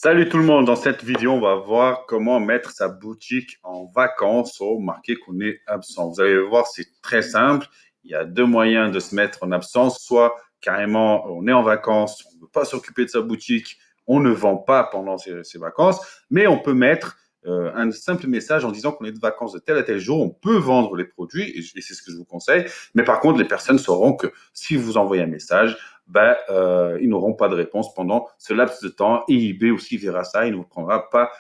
Salut tout le monde, dans cette vidéo, on va voir comment mettre sa boutique en vacances ou marquer qu'on est absent. Vous allez voir, c'est très simple. Il y a deux moyens de se mettre en absence. Soit carrément, on est en vacances, on ne veut pas s'occuper de sa boutique, on ne vend pas pendant ses vacances, mais on peut mettre un simple message en disant qu'on est de vacances de tel à tel jour. On peut vendre les produits et c'est ce que je vous conseille. Mais par contre, les personnes sauront que si vous envoyez un message, ils n'auront pas de réponse pendant ce laps de temps. Et eBay aussi verra ça, il ne vous prendra pas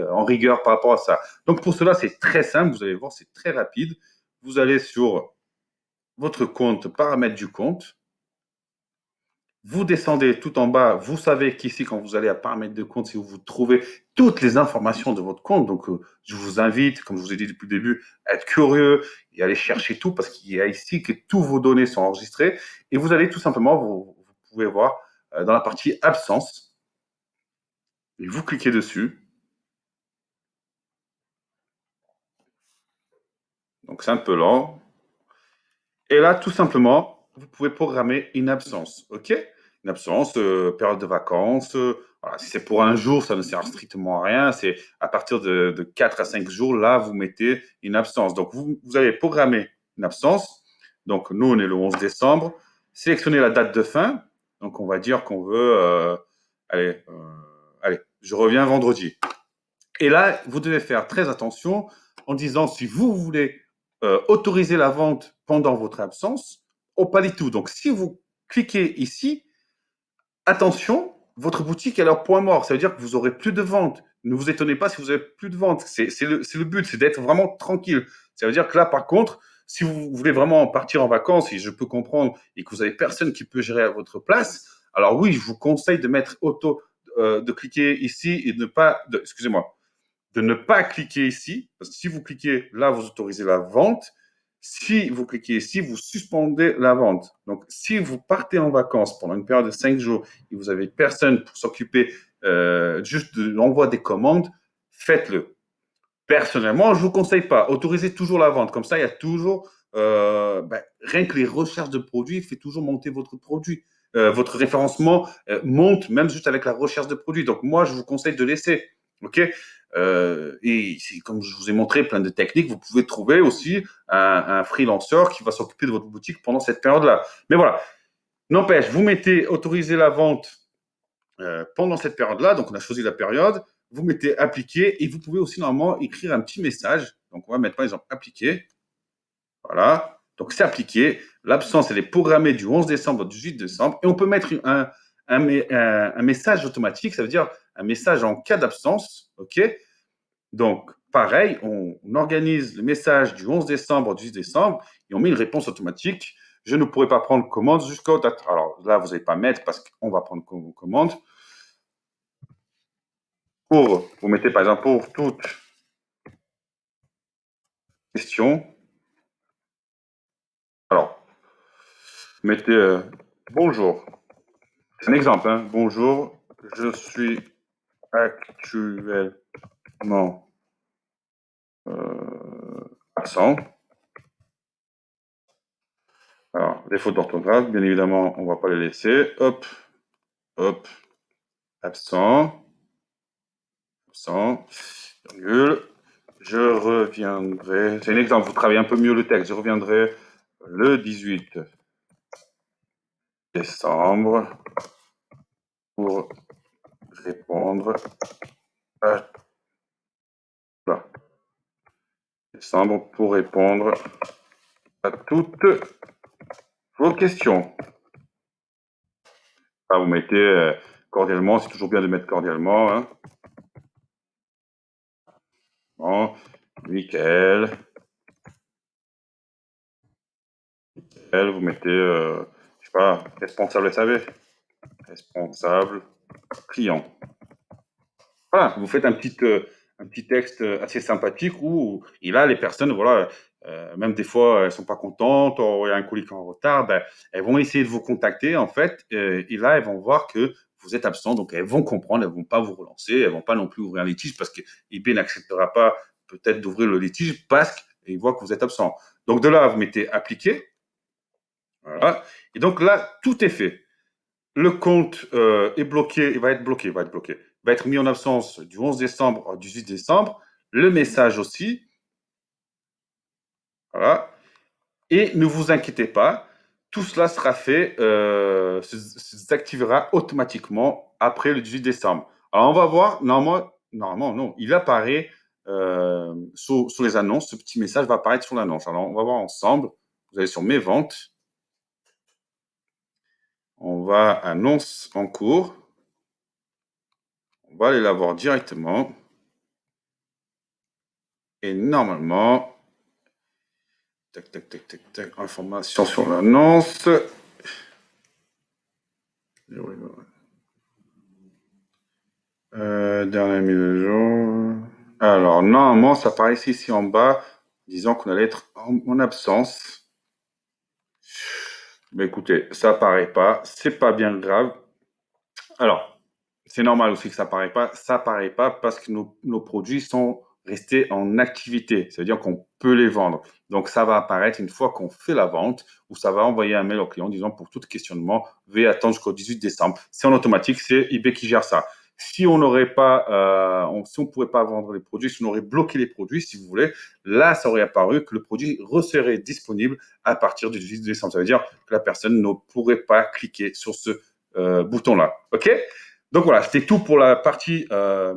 en rigueur par rapport à ça. Donc pour cela, c'est très simple, vous allez voir, c'est très rapide. Vous allez sur votre compte, paramètres du compte. Vous descendez tout en bas. Vous savez qu'ici, quand vous allez à paramètres de compte, si vous trouvez toutes les informations de votre compte, donc je vous invite, comme je vous ai dit depuis le début, à être curieux et aller chercher tout parce qu'il y a ici que tous vos données sont enregistrées. Et vous allez tout simplement, vous pouvez voir dans la partie absence, et vous cliquez dessus. Donc c'est un peu lent. Et là, tout simplement, vous pouvez programmer une absence. OK? Une absence, période de vacances. Voilà, si c'est pour un jour, ça ne sert strictement à rien. C'est à partir de 4 à 5 jours, là, vous mettez une absence. Donc, vous allez programmer une absence. Donc, nous, on est le 11 décembre. Sélectionnez la date de fin. Donc, on va dire qu'on veut, allez, je reviens vendredi. Et là, vous devez faire très attention en disant si vous voulez autoriser la vente pendant votre absence ou pas du tout. Donc, si vous cliquez ici, attention, votre boutique est leur point mort. Ça veut dire que vous aurez plus de ventes. Ne vous étonnez pas si vous avez plus de ventes. C'est le but, c'est d'être vraiment tranquille. Ça veut dire que là, par contre, si vous voulez vraiment partir en vacances, et je peux comprendre, et que vous avez personne qui peut gérer à votre place, alors oui, je vous conseille de mettre de cliquer ici et de ne pas, excusez-moi, de ne pas cliquer ici, parce que si vous cliquez là, vous autorisez la vente. Si vous cliquez ici, vous suspendez la vente. Donc, si vous partez en vacances pendant une période de 5 jours et vous avez personne pour s'occuper juste de l'envoi des commandes, faites-le. Personnellement, je ne vous conseille pas. Autorisez toujours la vente. Comme ça, il y a toujours, rien que les recherches de produits, fait toujours monter votre produit. Votre référencement monte même juste avec la recherche de produits. Donc, moi, je vous conseille de laisser. OK? Et comme je vous ai montré plein de techniques, vous pouvez trouver aussi un freelanceur qui va s'occuper de votre boutique pendant cette période-là. Mais voilà, n'empêche, vous mettez autoriser la vente pendant cette période-là. Donc, on a choisi la période. Vous mettez appliquer et vous pouvez aussi normalement écrire un petit message. Donc, on va mettre par exemple appliquer. Voilà. Donc, c'est appliqué. L'absence, elle est programmée du 11 décembre au 18 décembre. Et on peut mettre un message automatique. Ça veut dire un message en cas d'absence. OK? Donc, pareil, on organise le message du 11 décembre au 18 décembre et on met une réponse automatique. Je ne pourrai pas prendre commande jusqu'au date. Alors là, vous n'allez pas mettre parce qu'on va prendre commande. Vous mettez par exemple pour toute question. Alors, mettez bonjour. C'est un exemple. Hein. Bonjour, je suis actuellement absent. Alors, les fautes d'orthographe, bien évidemment, on ne va pas les laisser. Hop, hop, absent, virgule. Je reviendrai. C'est un exemple, vous travaillez un peu mieux le texte. Je reviendrai le 18 décembre pour répondre à voilà. Décembre pour répondre à toutes vos questions. Ah, vous mettez cordialement, c'est toujours bien de mettre cordialement. Hein. Bon, Michael. Vous mettez, je sais pas, responsable SAV. Responsable client. Voilà, vous faites un petit texte assez sympathique où, et là, les personnes, voilà, même des fois, elles sont pas contentes, il y a un colis qui est en retard, elles vont essayer de vous contacter, en fait, et là, elles vont voir que vous êtes absent, donc elles vont comprendre, elles vont pas vous relancer, elles vont pas non plus ouvrir un litige parce que eBay n'acceptera pas peut-être d'ouvrir le litige parce qu'ils voient que vous êtes absent. Donc de là, vous mettez appliquer, voilà, et donc là, tout est fait. Le compte est bloqué, il va être bloqué, il va être bloqué. Il va être mis en absence du 11 décembre au 18 décembre. Le message aussi. Voilà. Et ne vous inquiétez pas, tout cela sera fait, se désactivera automatiquement après le 18 décembre. Alors, on va voir, normalement non, il apparaît sur les annonces, ce petit message va apparaître sur l'annonce. Alors, on va voir ensemble, vous allez sur mes ventes, on va annonce en cours, on va aller la voir directement, et normalement, tac, tac, tac, tac, tac, information sur l'annonce. Dernière mise à jour. Alors, normalement, ça apparaît ici en bas, disant qu'on allait être en absence. Mais écoutez, ça apparaît pas, c'est pas bien grave. Alors, c'est normal aussi que ça apparaît pas. Ça apparaît pas parce que nos produits sont restés en activité. Ça veut dire qu'on peut les vendre. Donc, ça va apparaître une fois qu'on fait la vente ou ça va envoyer un mail au client disant pour tout questionnement, veuillez attendre jusqu'au 18 décembre. C'est en automatique, c'est eBay qui gère ça. Si on n'aurait pas, si on pouvait pas vendre les produits, si on aurait bloqué les produits, si vous voulez, là, ça aurait apparu que le produit serait disponible à partir du 18 décembre. Ça veut dire que la personne ne pourrait pas cliquer sur ce bouton-là. OK? Donc voilà, c'était tout pour la partie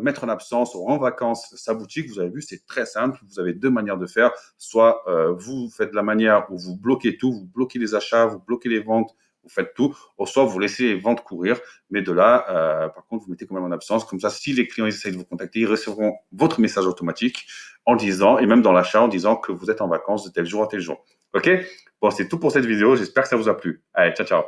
mettre en absence ou en vacances sa boutique. Vous avez vu, c'est très simple. Vous avez deux manières de faire. Soit vous faites la manière où vous bloquez tout, vous bloquez les achats, vous bloquez les ventes, vous faites tout. Ou soit vous laissez les ventes courir. Mais de là, par contre, vous mettez quand même en absence. Comme ça, si les clients essayent de vous contacter, ils recevront votre message automatique en disant, et même dans l'achat, en disant que vous êtes en vacances de tel jour à tel jour. OK? Bon, c'est tout pour cette vidéo. J'espère que ça vous a plu. Allez, ciao, ciao.